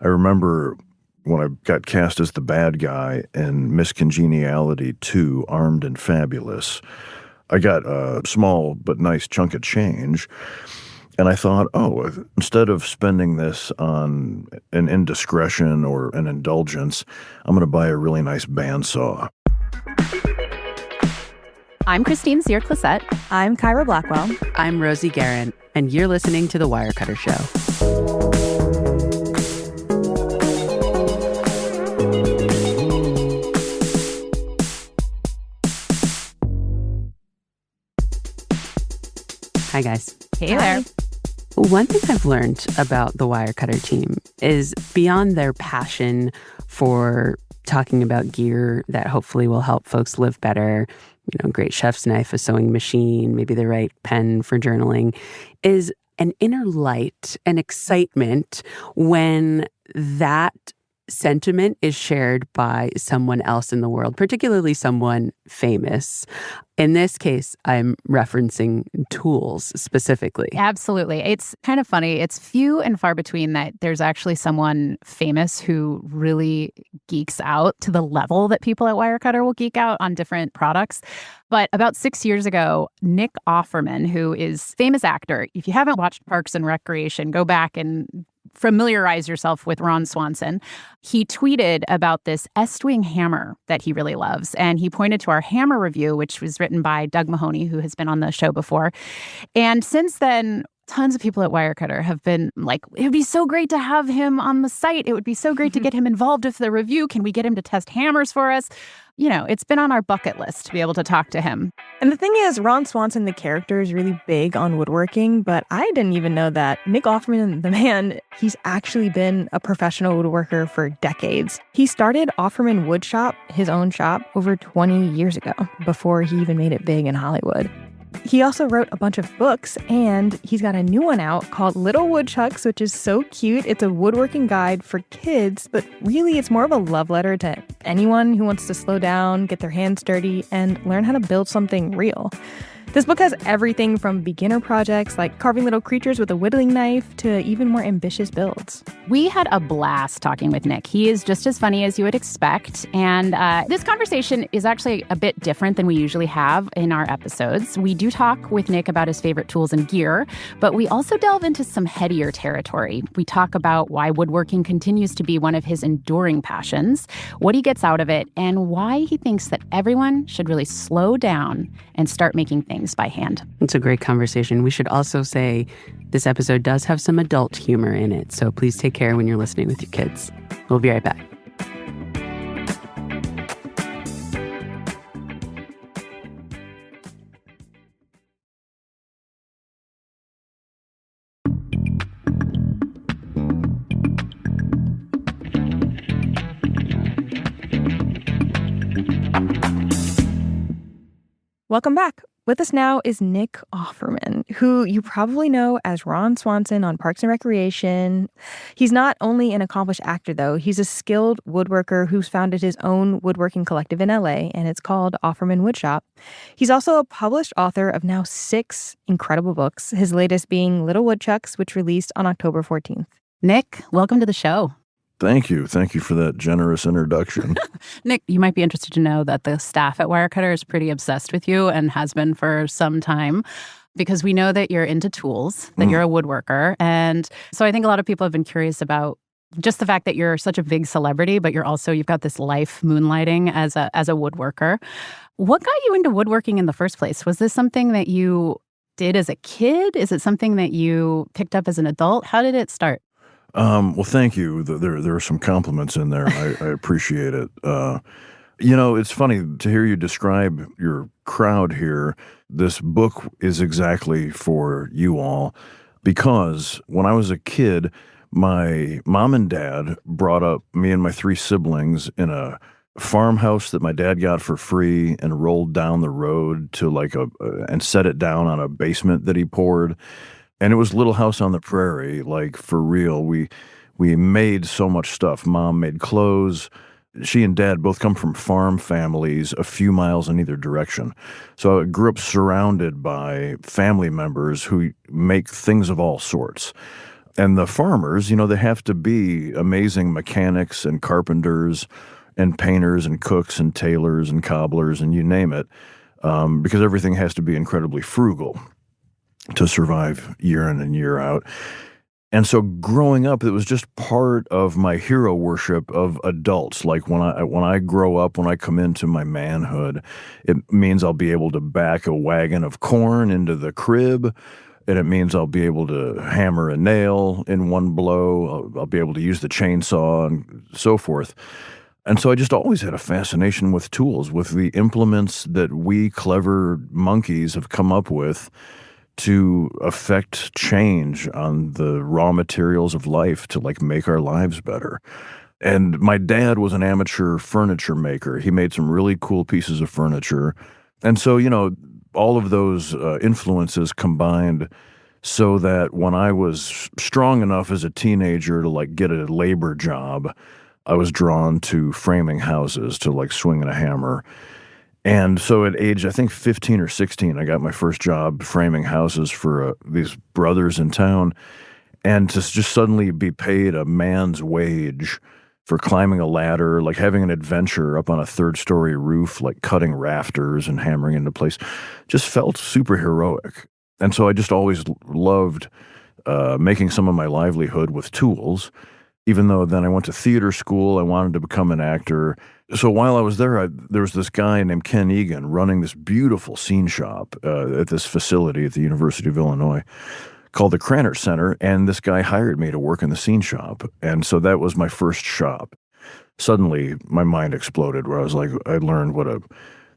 I remember when I got cast as the bad guy in Miss Congeniality 2, Armed and Fabulous, I got a small but nice chunk of change, and I thought, oh, instead of spending this on an indiscretion or an indulgence, I'm going to buy a really nice bandsaw. I'm Christine Sear-Clisette. I'm Kyra Blackwell. I'm Rosie Guerin, and you're listening to The Wirecutter Show. Hi, guys. Hey there. One thing I've learned about the Wirecutter team is beyond their passion for talking about gear that hopefully will help folks live better, great chef's knife, a sewing machine, maybe the right pen for journaling, is an inner light and excitement when that sentiment is shared by someone else in the world, particularly someone famous. In this case, I'm referencing tools specifically. Absolutely. It's kind of funny. It's few and far between that there's actually someone famous who really geeks out to the level that people at Wirecutter will geek out on different products. But about 6 years ago, Nick Offerman, who is a famous actor, if you haven't watched Parks and Recreation, go back and familiarize yourself with Ron Swanson. He tweeted about this Estwing hammer that he really loves. And he pointed to our hammer review, which was written by Doug Mahoney, who has been on the show before. And since then, tons of people at Wirecutter have been like, it would be so great to have him on the site. It would be so great to get him involved with the review. Can we get him to test hammers for us? It's been on our bucket list to be able to talk to him. And the thing is, Ron Swanson, the character, is really big on woodworking, but I didn't even know that Nick Offerman, the man, he's actually been a professional woodworker for decades. He started Offerman Wood Shop, his own shop, over 20 years ago, before he even made it big in Hollywood. He also wrote a bunch of books, and he's got a new one out called Little Woodchucks, which is so cute. It's a woodworking guide for kids, but really it's more of a love letter to anyone who wants to slow down, get their hands dirty, and learn how to build something real. This book has everything from beginner projects like carving little creatures with a whittling knife to even more ambitious builds. We had a blast talking with Nick. He is just as funny as you would expect. And this conversation is actually a bit different than we usually have in our episodes. We do talk with Nick about his favorite tools and gear, but we also delve into some headier territory. We talk about why woodworking continues to be one of his enduring passions, what he gets out of it, and why he thinks that everyone should really slow down and start making things by hand. It's a great conversation. We should also say this episode does have some adult humor in it, so please take care when you're listening with your kids. We'll be right back. Welcome back. With us now is Nick Offerman, who you probably know as Ron Swanson on Parks and Recreation. He's not only an accomplished actor, though. He's a skilled woodworker who's founded his own woodworking collective in LA, and it's called Offerman Woodshop. He's also a published author of now 6 incredible books, his latest being Little Woodchucks, which released on October 14th. Nick, welcome to the show. Thank you. Thank you for that generous introduction. Nick, you might be interested to know that the staff at Wirecutter is pretty obsessed with you and has been for some time because we know that you're into tools, that you're a woodworker. And so I think a lot of people have been curious about just the fact that you're such a big celebrity, but you've got this life moonlighting as a woodworker. What got you into woodworking in the first place? Was this something that you did as a kid? Is it something that you picked up as an adult? How did it start? Well, thank you. There are some compliments in there. I appreciate it. It's funny to hear you describe your crowd here. This book is exactly for you all because when I was a kid, my mom and dad brought up me and my 3 siblings in a farmhouse that my dad got for free and rolled down the road to and set it down on a basement that he poured. And it was Little House on the Prairie, like for real. We made so much stuff. Mom made clothes. She and Dad both come from farm families a few miles in either direction. So I grew up surrounded by family members who make things of all sorts. And the farmers, they have to be amazing mechanics and carpenters and painters and cooks and tailors and cobblers and you name it, because everything has to be incredibly frugal to survive year in and year out. And so growing up, it was just part of my hero worship of adults. Like when I grow up, when I come into my manhood, it means I'll be able to back a wagon of corn into the crib, and it means I'll be able to hammer a nail in one blow. I'll be able to use the chainsaw and so forth. And so I just always had a fascination with tools, with the implements that we clever monkeys have come up with to affect change on the raw materials of life to make our lives better. And my dad was an amateur furniture maker. He made some really cool pieces of furniture. And so, all of those influences combined so that when I was strong enough as a teenager to get a labor job, I was drawn to framing houses, to swinging a hammer. And so at age, I think 15 or 16, I got my first job framing houses for these brothers in town. And to just suddenly be paid a man's wage for climbing a ladder, having an adventure up on a third-story roof, cutting rafters and hammering into place, just felt super heroic. And so I just always loved making some of my livelihood with tools, even though then I went to theater school. I wanted to become an actor. So while I was there, there was this guy named Ken Egan running this beautiful scene shop at this facility at the University of Illinois called the Cranner Center, and this guy hired me to work in the scene shop. And so that was my first shop. Suddenly, my mind exploded where I learned what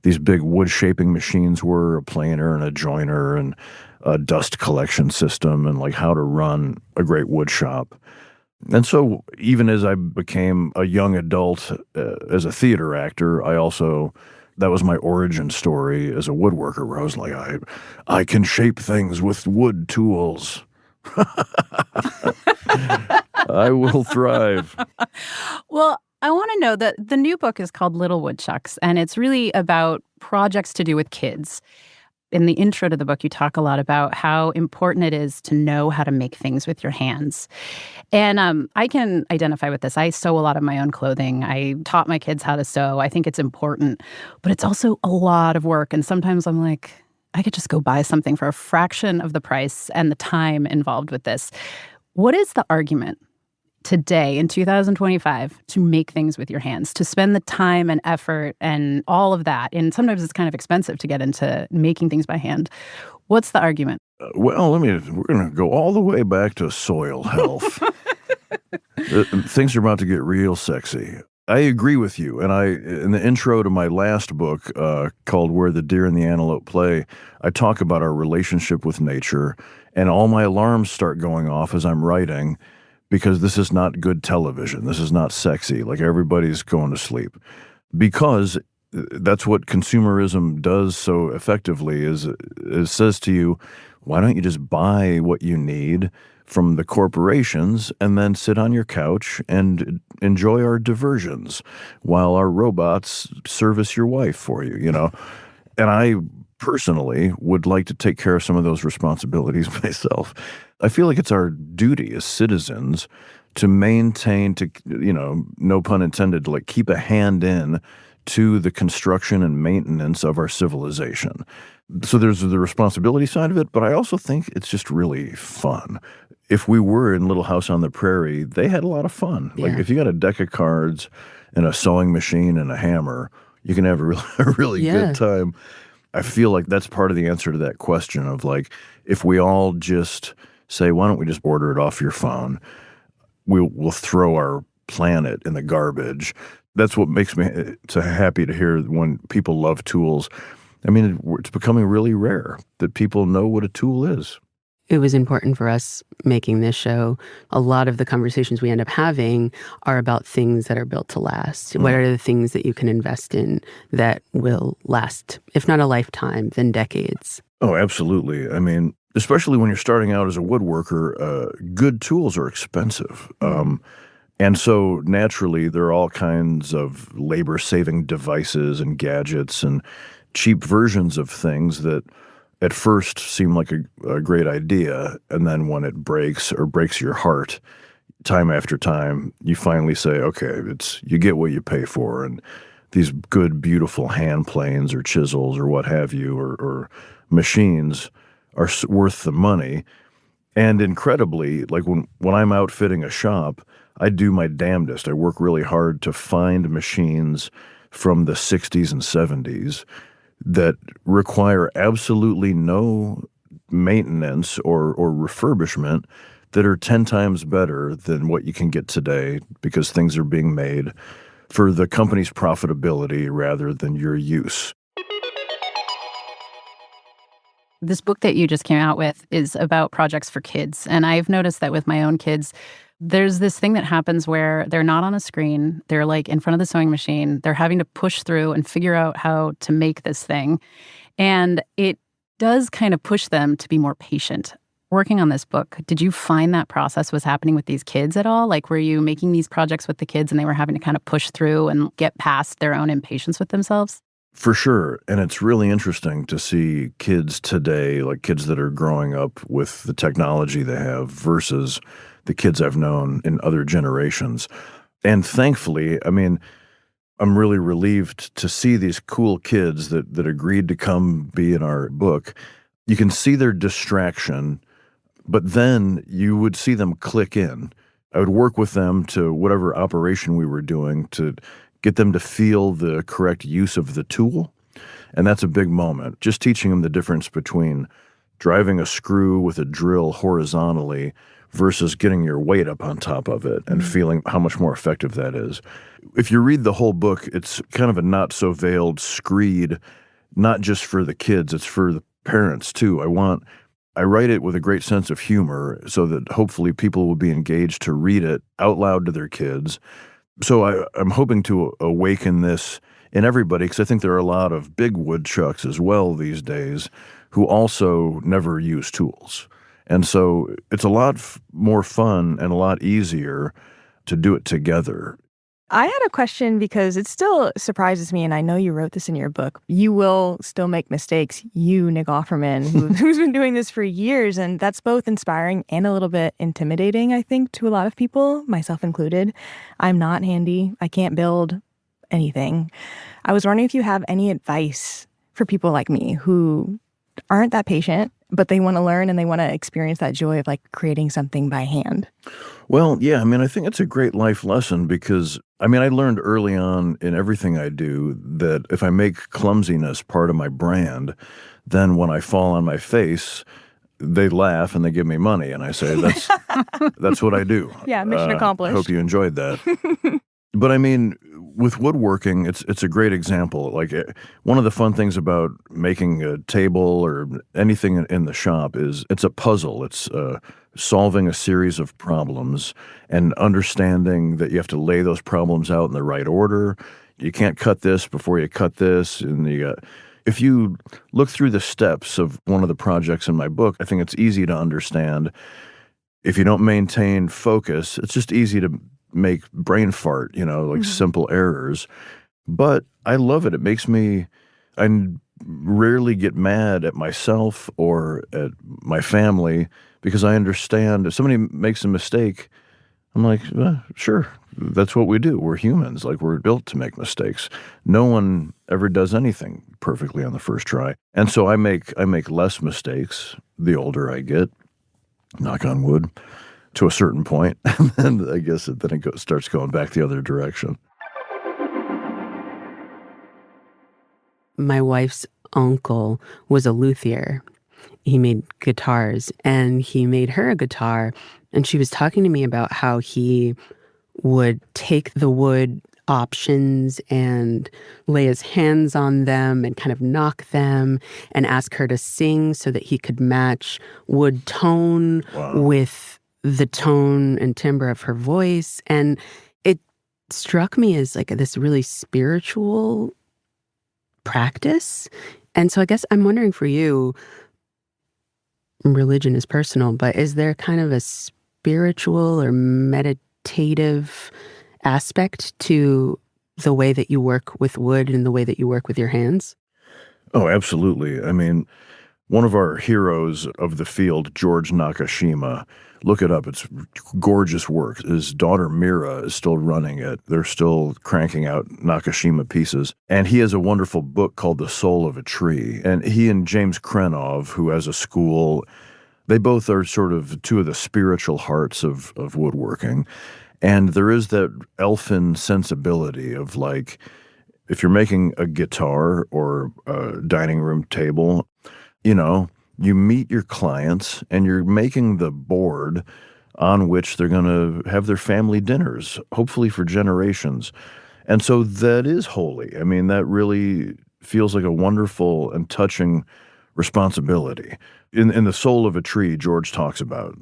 these big wood shaping machines were, a planer and a joiner and a dust collection system, and how to run a great wood shop. And so even as I became a young adult as a theater actor, that was my origin story as a woodworker, where I was I can shape things with wood tools. I will thrive. Well, I want to know that the new book is called Little Woodchucks, and it's really about projects to do with kids. In the intro to the book, you talk a lot about how important it is to know how to make things with your hands. And I can identify with this. I sew a lot of my own clothing. I taught my kids how to sew. I think it's important, but it's also a lot of work. And sometimes I'm I could just go buy something for a fraction of the price and the time involved with this. What is the argument today in 2025 to make things with your hands, to spend the time and effort and all of that? And sometimes it's kind of expensive to get into making things by hand. What's the argument? Well, we're going to go all the way back to soil health. Things are about to get real sexy. I agree with you. And in the intro to my last book called Where the Deer and the Antelope Play, I talk about our relationship with nature, and all my alarms start going off as I'm writing, because this is not good television. This is not sexy. Everybody's going to sleep. Because that's what consumerism does so effectively, is it says to you, why don't you just buy what you need from the corporations and then sit on your couch and enjoy our diversions while our robots service your wife for you, And I personally would like to take care of some of those responsibilities myself. I feel like it's our duty as citizens to maintain, no pun intended, to keep a hand in to the construction and maintenance of our civilization. So there's the responsibility side of it, but I also think it's just really fun. If we were in Little House on the Prairie, they had a lot of fun. Yeah. If you got a deck of cards and a sewing machine and a hammer, you can have a really good time. I feel like that's part of the answer to that question of if we all just say, why don't we just order it off your phone? We'll throw our planet in the garbage. That's what makes me so happy to hear when people love tools. It's becoming really rare that people know what a tool is. It was important for us making this show. A lot of the conversations we end up having are about things that are built to last. Mm. What are the things that you can invest in that will last, if not a lifetime, then decades? Oh, absolutely. Especially when you're starting out as a woodworker, good tools are expensive. And so naturally, there are all kinds of labor-saving devices and gadgets and cheap versions of things that at first seem like a great idea, and then when it breaks or breaks your heart time after time, you finally say, okay, you get what you pay for. And these good, beautiful hand planes or chisels or what have you, or machines are worth the money. And incredibly, like when I'm outfitting a shop, I do my damnedest. I work really hard to find machines from the 60s and 70s that require absolutely no maintenance or refurbishment, that are 10 times better than what you can get today, because things are being made for the company's profitability rather than your use. This book that you just came out with is about projects for kids. And I've noticed that with my own kids, there's this thing that happens where they're not on a screen. They're like in front of the sewing machine. They're having to push through and figure out how to make this thing. And it does kind of push them to be more patient. Working on this book, did you find that process was happening with these kids at all? Like, were you making these projects with the kids and they were having to kind of push through and get past their own impatience with themselves? For sure. And it's really interesting to see kids today, like kids that are growing up with the technology they have versus the kids I've known in other generations. And thankfully, I mean, I'm really relieved to see these cool kids that agreed to come be in our book. You can see their distraction, but then you would see them click in. I would work with them to whatever operation we were doing to get them to feel the correct use of the tool. And that's a big moment. Just teaching them the difference between driving a screw with a drill horizontally versus getting your weight up on top of it and feeling how much more effective that is. If you read the whole book, it's kind of a not so veiled screed, not just for the kids, it's for the parents too. I write it with a great sense of humor so that hopefully people will be engaged to read it out loud to their kids. So I'm hoping to awaken this in everybody, because I think there are a lot of big woodchucks as well these days who also never use tools. And so it's a lot more fun and a lot easier to do it together. I had a question because it still surprises me, and I know you wrote this in your book. You will still make mistakes. You, Nick Offerman, who's been doing this for years, and that's both inspiring and a little bit intimidating, I think, to a lot of people, myself included. I'm not handy. I can't build anything. I was wondering if you have any advice for people like me who aren't that patient, but they want to learn and they want to experience that joy of like creating something by hand. Well, yeah, I mean, I think it's a great life lesson because, I mean, I learned early on in everything I do that if I make clumsiness part of my brand, then when I fall on my face, they laugh and they give me money. And I say, that's what I do. Yeah, mission accomplished. I hope you enjoyed that. But I mean, with woodworking, it's a great example. Like one of the fun things about making a table or anything in the shop is it's a puzzle. It's solving a series of problems and understanding that you have to lay those problems out in the right order. You can't cut this before you cut this. And if you look through the steps of one of the projects in my book, I think it's easy to understand. If you don't maintain focus, it's just easy to make brain fart, like simple errors. But I love it. It makes me, I rarely get mad at myself or at my family because I understand if somebody makes a mistake, I'm like, sure, that's what we do. We're humans. Like, we're built to make mistakes. No one ever does anything perfectly on the first try. And so I make less mistakes the older I get, knock on wood, to a certain point. And then I guess it starts going back the other direction. My wife's uncle was a luthier. He made guitars, and he made her a guitar. And she was talking to me about how he would take the wood options and lay his hands on them and kind of knock them and ask her to sing so that he could match wood tone with the tone and timbre of her voice. And it struck me as like this really spiritual practice. And so I guess I'm wondering for you, religion is personal, but is there kind of a spiritual or meditative aspect to the way that you work with wood and the way that you work with your hands? Oh, absolutely. I mean, One of our heroes of the field, George Nakashima, look it up. It's gorgeous work. His daughter Mira is still running it. They're still cranking out Nakashima pieces. And he has a wonderful book called The Soul of a Tree. And he and James Krenov, who has a school, they both are sort of two of the spiritual hearts of woodworking. And there is that elfin sensibility of like, if you're making a guitar or a dining room table, you meet your clients and you're making the board on which they're going to have their family dinners, hopefully for generations. And so that is holy. I mean, that really feels like a wonderful and touching responsibility. In The Soul of a Tree, George talks about,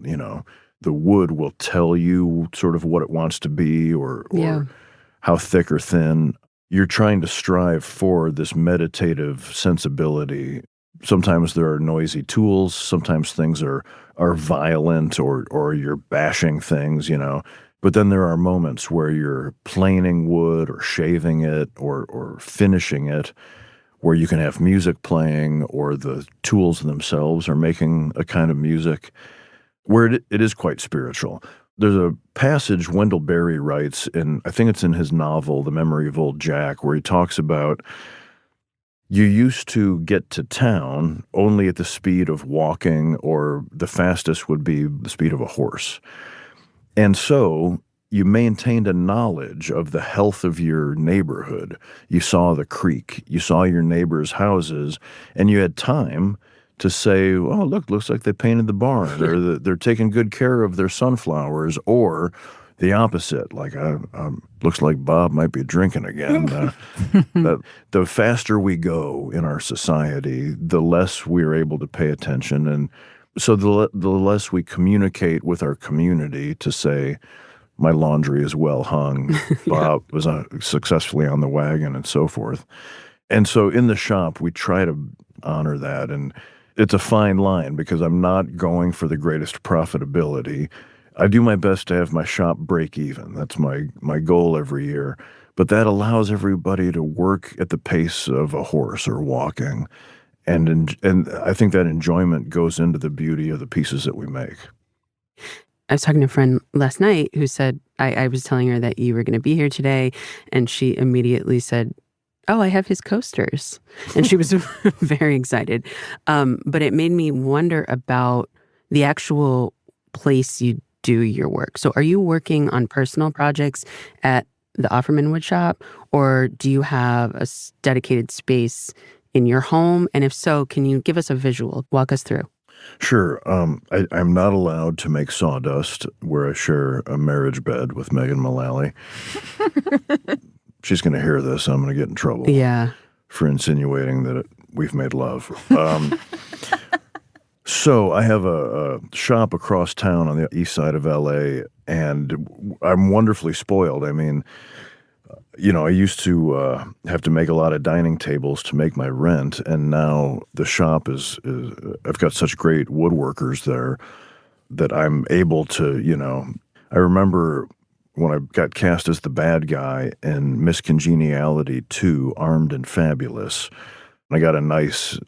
the wood will tell you sort of what it wants to be or how thick or thin. You're trying to strive for this meditative sensibility. Sometimes there are noisy tools. Sometimes things are violent or you're bashing things, But then there are moments where you're planing wood or shaving it or finishing it, where you can have music playing or the tools themselves are making a kind of music where it is quite spiritual. There's a passage Wendell Berry writes I think it's in his novel, The Memory of Old Jack, where he talks about you used to get to town only at the speed of walking, or the fastest would be the speed of a horse. And so you maintained a knowledge of the health of your neighborhood. You saw the creek, you saw your neighbors' houses, and you had time to say, oh, looks like they painted the barn, or they're taking good care of their sunflowers, or the opposite, like looks like Bob might be drinking again. The faster we go in our society, the less we're able to pay attention. And so the less we communicate with our community to say, my laundry is well hung, Bob was successfully on the wagon, and so forth. And so in the shop, we try to honor that. And it's a fine line because I'm not going for the greatest profitability. I do my best to have my shop break even. That's my goal every year. But that allows everybody to work at the pace of a horse or walking. And I think that enjoyment goes into the beauty of the pieces that we make. I was talking to a friend last night who said, I was telling her that you were going to be here today, and she immediately said, oh, I have his coasters. And she was very excited. But it made me wonder about the actual place you do your work. So are you working on personal projects at the Offerman Wood Shop, or do you have a dedicated space in your home? And if so, can you give us a visual? Walk us through. Sure. I'm not allowed to make sawdust where I share a marriage bed with Megan Mullally. She's going to hear this. I'm going to get in trouble for insinuating that we've made love. So I have a shop across town on the east side of L.A., and I'm wonderfully spoiled. I mean, I used to have to make a lot of dining tables to make my rent, and now the shop is I've got such great woodworkers there that I'm able to, I remember when I got cast as the bad guy in Miss Congeniality 2, Armed and Fabulous. I got a nice,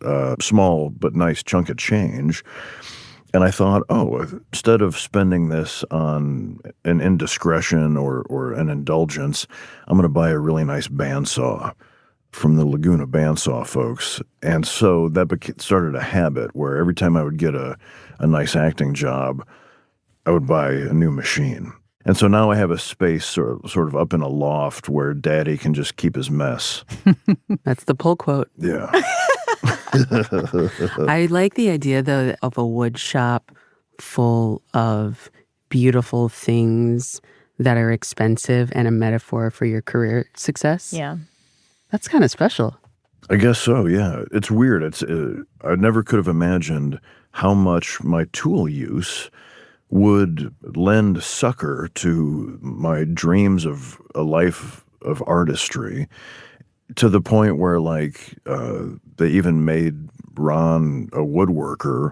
small but nice chunk of change. And I thought, instead of spending this on an indiscretion or an indulgence, I'm going to buy a really nice bandsaw from the Laguna Bandsaw folks. And so that started a habit where every time I would get a nice acting job, I would buy a new machine. And so now I have a space sort of up in a loft where Daddy can just keep his mess. That's the pull quote. Yeah. I like the idea, though, of a wood shop full of beautiful things that are expensive and a metaphor for your career success. Yeah. That's kind of special. I guess so, yeah. It's weird. I never could have imagined how much my tool use would lend succor to my dreams of a life of artistry, to the point where, they even made Ron a woodworker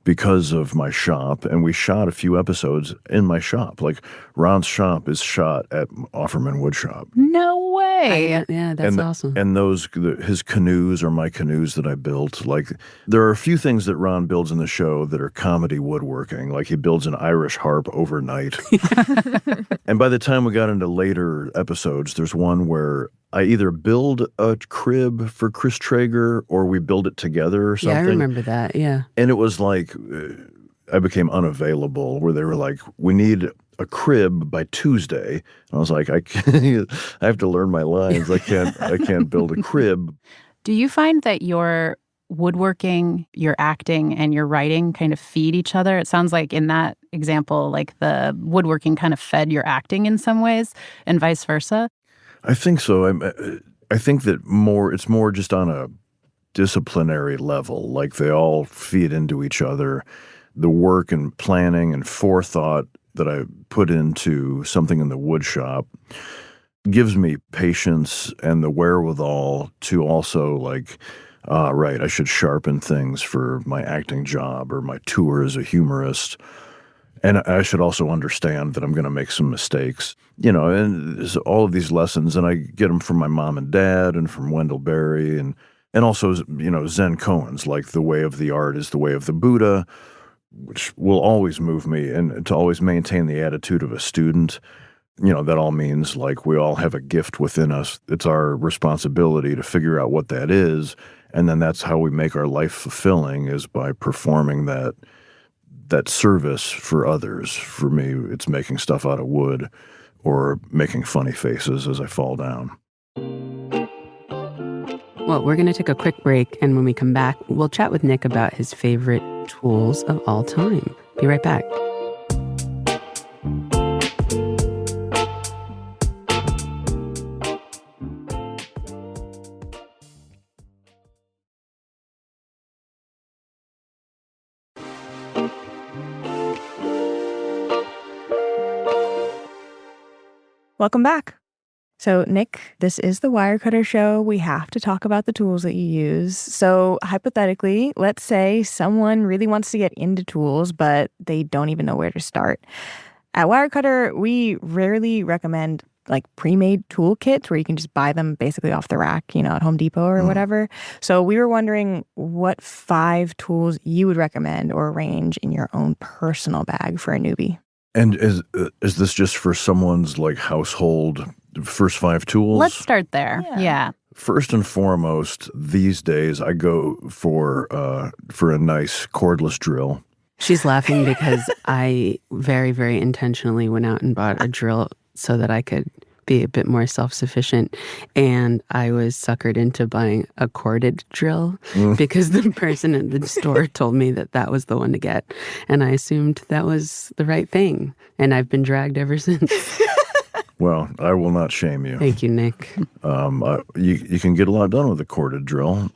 because of my shop, and we shot a few episodes in my shop. Like Ron's shop is shot at Offerman Wood Shop. No way. Yeah, that's awesome. And his canoes are my canoes that I built. Like there are a few things that Ron builds in the show that are comedy woodworking. Like he builds an Irish harp overnight. And by the time we got into later episodes, there's one where I either build a crib for Chris Traeger or we build it together or something. Yeah, I remember that. Yeah. And it was like I became unavailable where they were like, we need a crib by Tuesday. And I was like, I have to learn my lines. I can't build a crib. Do you find that your woodworking, your acting, and your writing kind of feed each other? It sounds like in that example, like the woodworking kind of fed your acting in some ways and vice versa. I think so. I think that it's more just on a disciplinary level. Like they all feed into each other. The work and planning and forethought that I put into something in the wood shop gives me patience and the wherewithal to also like, right, I should sharpen things for my acting job or my tour as a humorist. And I should also understand that I'm going to make some mistakes, and there's all of these lessons, and I get them from my mom and dad and from Wendell Berry and also, Zen koans, like the way of the art is the way of the Buddha, which will always move me, and to always maintain the attitude of a student. That all means like we all have a gift within us. It's our responsibility to figure out what that is. And then that's how we make our life fulfilling, is by performing that service for others. For me, it's making stuff out of wood or making funny faces as I fall down. Well, we're going to take a quick break, and when we come back, we'll chat with Nick about his favorite tools of all time. Be right back. Welcome back. So, Nick, this is the Wirecutter Show. We have to talk about the tools that you use. So, hypothetically, let's say someone really wants to get into tools, but they don't even know where to start. At Wirecutter, we rarely recommend like pre-made toolkits where you can just buy them basically off the rack, at Home Depot or whatever. So we were wondering what 5 tools you would recommend or arrange in your own personal bag for a newbie. And is this just for someone's like household first 5 tools? Let's start there. Yeah. First and foremost, these days I go for a nice cordless drill. She's laughing because I very, very intentionally went out and bought a drill so that I could be a bit more self-sufficient. And I was suckered into buying a corded drill because the person at the store told me that was the one to get. And I assumed that was the right thing. And I've been dragged ever since. Well, I will not shame you. Thank you, Nick. You can get a lot done with a corded drill,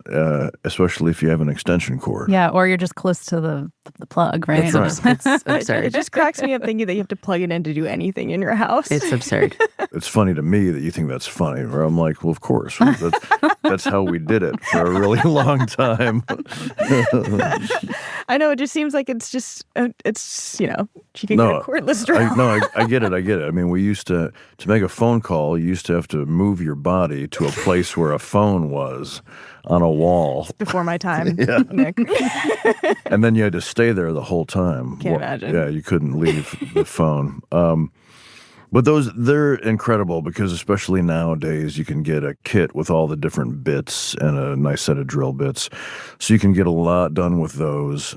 especially if you have an extension cord. Yeah, or you're just close to the plug, right? That's right. It's absurd. It just cracks me up thinking that you have to plug it in to do anything in your house. It's absurd. It's funny to me that you think that's funny, where I'm like, well, of course. That's how we did it for a really long time. I know, it just seems like she can get a cordless drill. I get it. I mean, we used to make a phone call, you used to have to move your body to a place where a phone was on a wall. Before my time, Yeah. Nick. And then you had to stay there the whole time. Can't imagine. Yeah, you couldn't leave the phone. But they're incredible because especially nowadays you can get a kit with all the different bits and a nice set of drill bits. So you can get a lot done with those.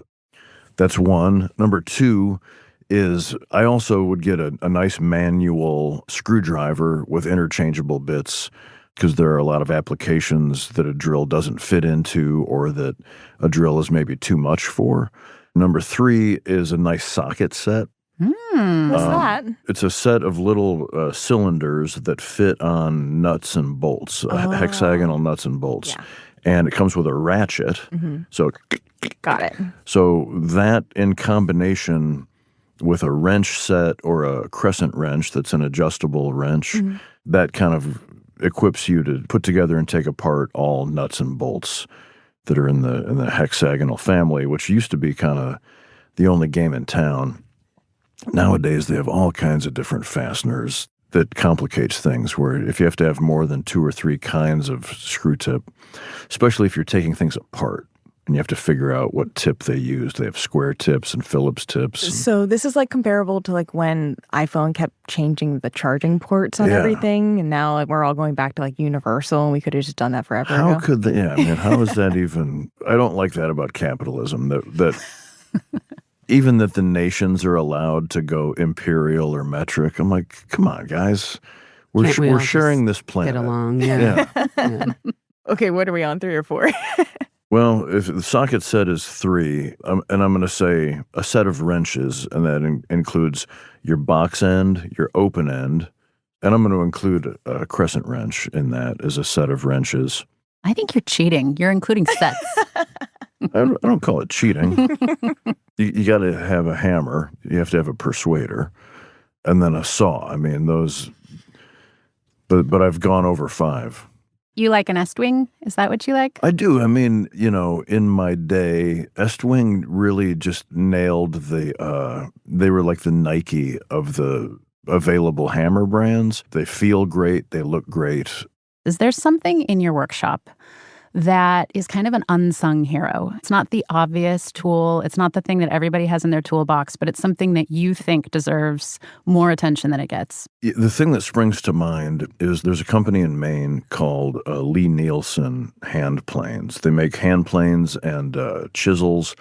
That's one. Number 2 is I also would get a nice manual screwdriver with interchangeable bits because there are a lot of applications that a drill doesn't fit into or that a drill is maybe too much for. Number 3 is a nice socket set. What's that? It's a set of little cylinders that fit on nuts and bolts, hexagonal nuts and bolts. Yeah. And it comes with a ratchet. So, Got it. So that in combination with a wrench set or a crescent wrench that's an adjustable wrench, that kind of equips you to put together and take apart all nuts and bolts that are in the hexagonal family, which used to be kind of the only game in town. Nowadays, they have all kinds of different fasteners that complicates things, where if you have to have more than 2 or 3 kinds of screw tip, especially if you're taking things apart, and you have to figure out what tip they use. They have square tips and Phillips tips. So this is like comparable to like when iPhone kept changing the charging ports on everything, and now like we're all going back to like universal, and we could have just done that forever How ago. could they? Yeah, I mean, how is that even? I don't like that about capitalism. That even that the nations are allowed to go imperial or metric. I'm like, come on, guys, we're sharing this planet. Get along, yeah. Yeah. Okay, what are we on, 3 or 4? Well, if the socket set is 3, and I'm going to say a set of wrenches, and that includes your box end, your open end, and I'm going to include a crescent wrench in that as a set of wrenches. I think you're cheating. You're including sets. I don't call it cheating. You got to have a hammer. You have to have a persuader, and then a saw. I mean, those. But I've gone over 5. You like an Estwing? Is that what you like? I do. I mean, in my day, Estwing really just nailed they were like the Nike of the available hammer brands. They feel great. They look great. Is there something in your workshop that is kind of an unsung hero? It's not the obvious tool. It's not the thing that everybody has in their toolbox, but it's something that you think deserves more attention than it gets. The thing that springs to mind is there's a company in Maine called Lee Nielsen Hand Planes. They make hand planes and chisels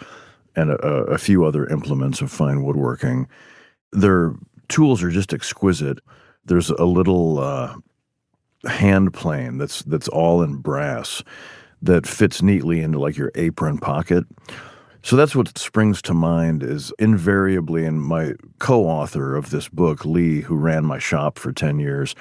and a few other implements of fine woodworking. Their tools are just exquisite. There's a little hand plane that's all in brass that fits neatly into like your apron pocket. So that's what springs to mind is invariably, and my co-author of this book, Lee, who ran my shop for 10 years,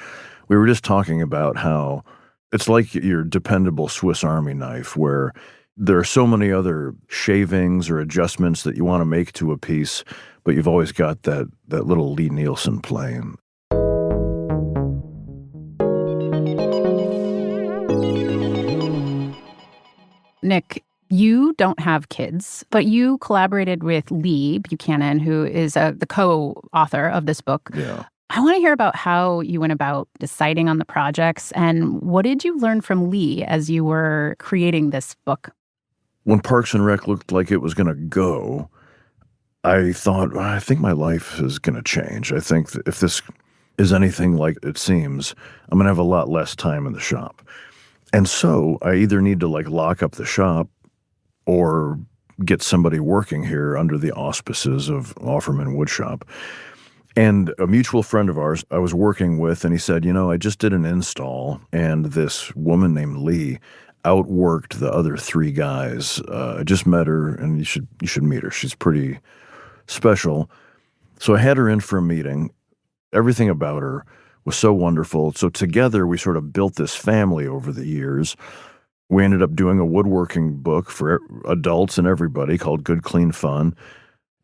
we were just talking about how it's like your dependable Swiss Army knife, where there are so many other shavings or adjustments that you want to make to a piece, but you've always got that little Lee Nielsen plane. Nick, you don't have kids, but you collaborated with Lee Buchanan, who is the co-author of this book. Yeah. I want to hear about how you went about deciding on the projects, and what did you learn from Lee as you were creating this book? When Parks and Rec looked like it was going to go, I thought, I think my life is going to change. I think that if this is anything like it seems, I'm going to have a lot less time in the shop. And so I either need to like lock up the shop or get somebody working here under the auspices of Offerman Woodshop. And a mutual friend of ours I was working with, and he said, I just did an install, and this woman named Lee outworked the other 3 guys. I just met her, and you should meet her. She's pretty special. So I had her in for a meeting. Everything about her was so wonderful. So together we sort of built this family over the years. We ended up doing a woodworking book for adults and everybody called Good Clean Fun.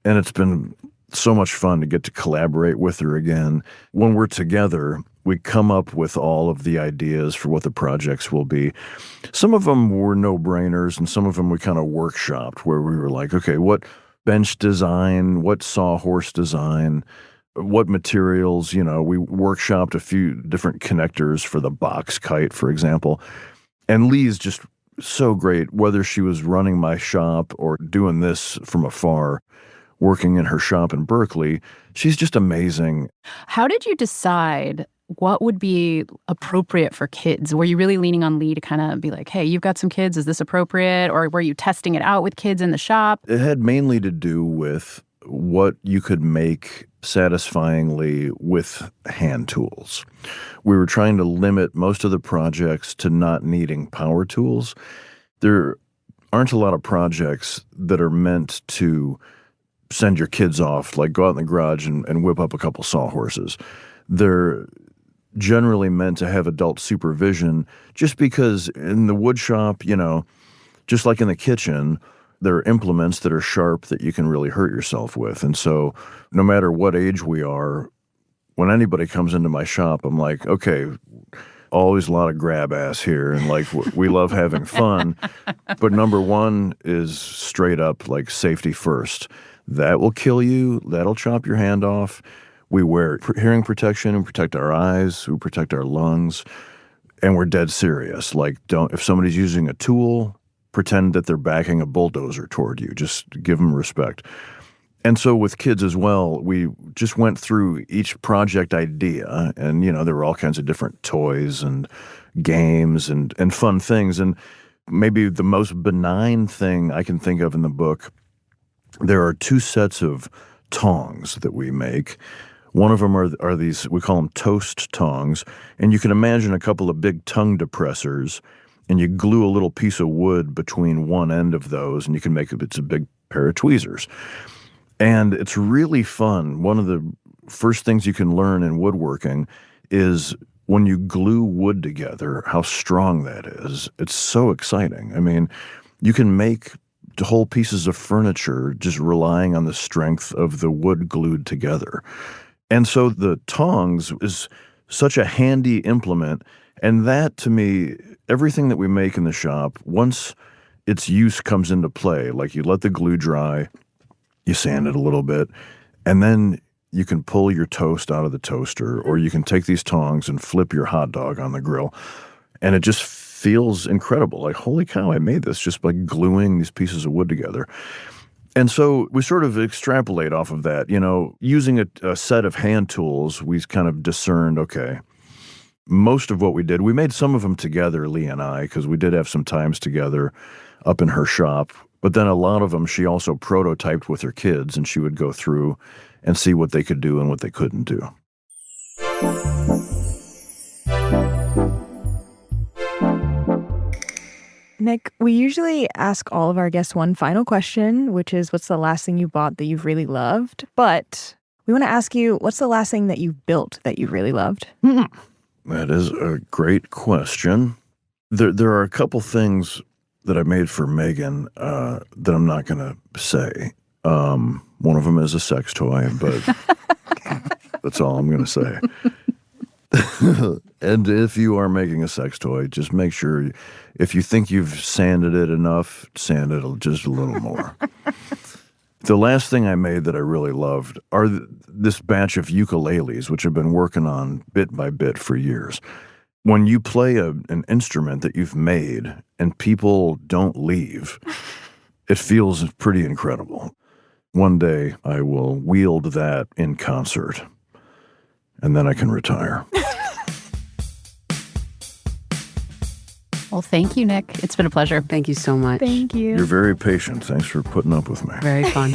And it's been so much fun to get to collaborate with her again. When we're together, we come up with all of the ideas for what the projects will be. Some of them were no-brainers, and some of them we kind of workshopped, where we were like, okay, what bench design, what sawhorse design, what materials, we workshopped a few different connectors for the box kite, for example. And Lee's just so great, whether she was running my shop or doing this from afar, working in her shop in Berkeley. She's just amazing. How did you decide what would be appropriate for kids? Were you really leaning on Lee to kind of be like, hey, you've got some kids, is this appropriate? Or were you testing it out with kids in the shop? It had mainly to do with what you could make satisfyingly with hand tools. We were trying to limit most of the projects to not needing power tools. There aren't a lot of projects that are meant to send your kids off, like go out in the garage and whip up a couple sawhorses. They're generally meant to have adult supervision, just because in the wood shop, just like in the kitchen, there are implements that are sharp that you can really hurt yourself with. And so no matter what age we are, when anybody comes into my shop, I'm like, okay, always a lot of grab ass here. And like, we love having fun. But number one is straight up like safety first. That will kill you. That'll chop your hand off. We wear hearing protection and protect our eyes. We protect our lungs. And we're dead serious. Like, if somebody's using a tool, pretend that they're backing a bulldozer toward you. Just give them respect. And so with kids as well, we just went through each project idea, and, there were all kinds of different toys and games and fun things. And maybe the most benign thing I can think of in the book, there are 2 sets of tongs that we make. One of them are these, we call them toast tongs, and you can imagine a couple of big tongue depressors, and you glue a little piece of wood between one end of those, and you can make it's a big pair of tweezers. And it's really fun. One of the first things you can learn in woodworking is when you glue wood together, how strong that is. It's so exciting. I mean, you can make whole pieces of furniture just relying on the strength of the wood glued together. And so the tongs is such a handy implement. And that, to me, everything that we make in the shop, once its use comes into play, like you let the glue dry, you sand it a little bit, and then you can pull your toast out of the toaster, or you can take these tongs and flip your hot dog on the grill. And it just feels incredible. Like, holy cow, I made this just by gluing these pieces of wood together. And so we sort of extrapolate off of that. Using a set of hand tools, we kind of discerned, okay, most of what we did, we made some of them together, Lee and I, because we did have some times together up in her shop. But then a lot of them she also prototyped with her kids, and she would go through and see what they could do and what they couldn't do. Nick, we usually ask all of our guests one final question, which is, what's the last thing you bought that you've really loved? But we want to ask you, what's the last thing that you built that you really loved? That is a great question. There are a couple things that I made for Megan that I'm not going to say. One of them is a sex toy, but that's all I'm going to say. And if you are making a sex toy, just make sure, if you think you've sanded it enough, sand it just a little more. The last thing I made that I really loved are this batch of ukuleles, which I've been working on bit by bit for years. When you play an instrument that you've made and people don't leave, it feels pretty incredible. One day I will wield that in concert, and then I can retire. Well, thank you, Nick. It's been a pleasure. Thank you so much. Thank you. You're very patient. Thanks for putting up with me. Very fun.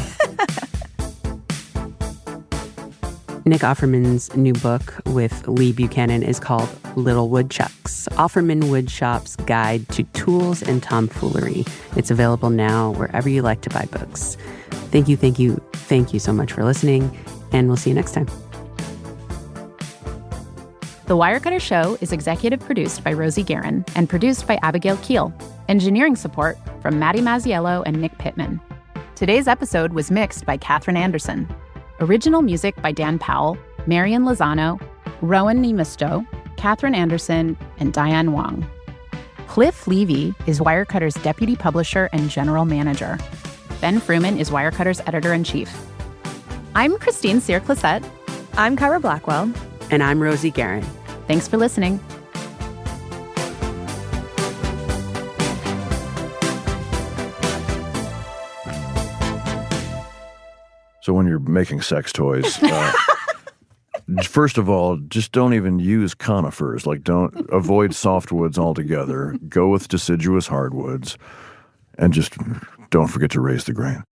Nick Offerman's new book with Lee Buchanan is called Little Woodchucks, Offerman Woodshop's Guide to Tools and Tomfoolery. It's available now wherever you like to buy books. Thank you so much for listening, and we'll see you next time. The Wirecutter Show is executive produced by Rosie Guerin and produced by Abigail Keel. Engineering support from Maddie Mazziello and Nick Pittman. Today's episode was mixed by Katherine Anderson. Original music by Dan Powell, Marian Lozano, Rowan Nemisto, Katherine Anderson, and Diane Wong. Cliff Levy is Wirecutter's deputy publisher and general manager. Ben Fruman is Wirecutter's editor-in-chief. I'm Christine Cyr-Clisette. I'm Kyra Blackwell. And I'm Rosie Guerin. Thanks for listening. So when you're making sex toys, first of all, just don't even use conifers. Like, don't avoid softwoods altogether. Go with deciduous hardwoods, and just don't forget to raise the grain.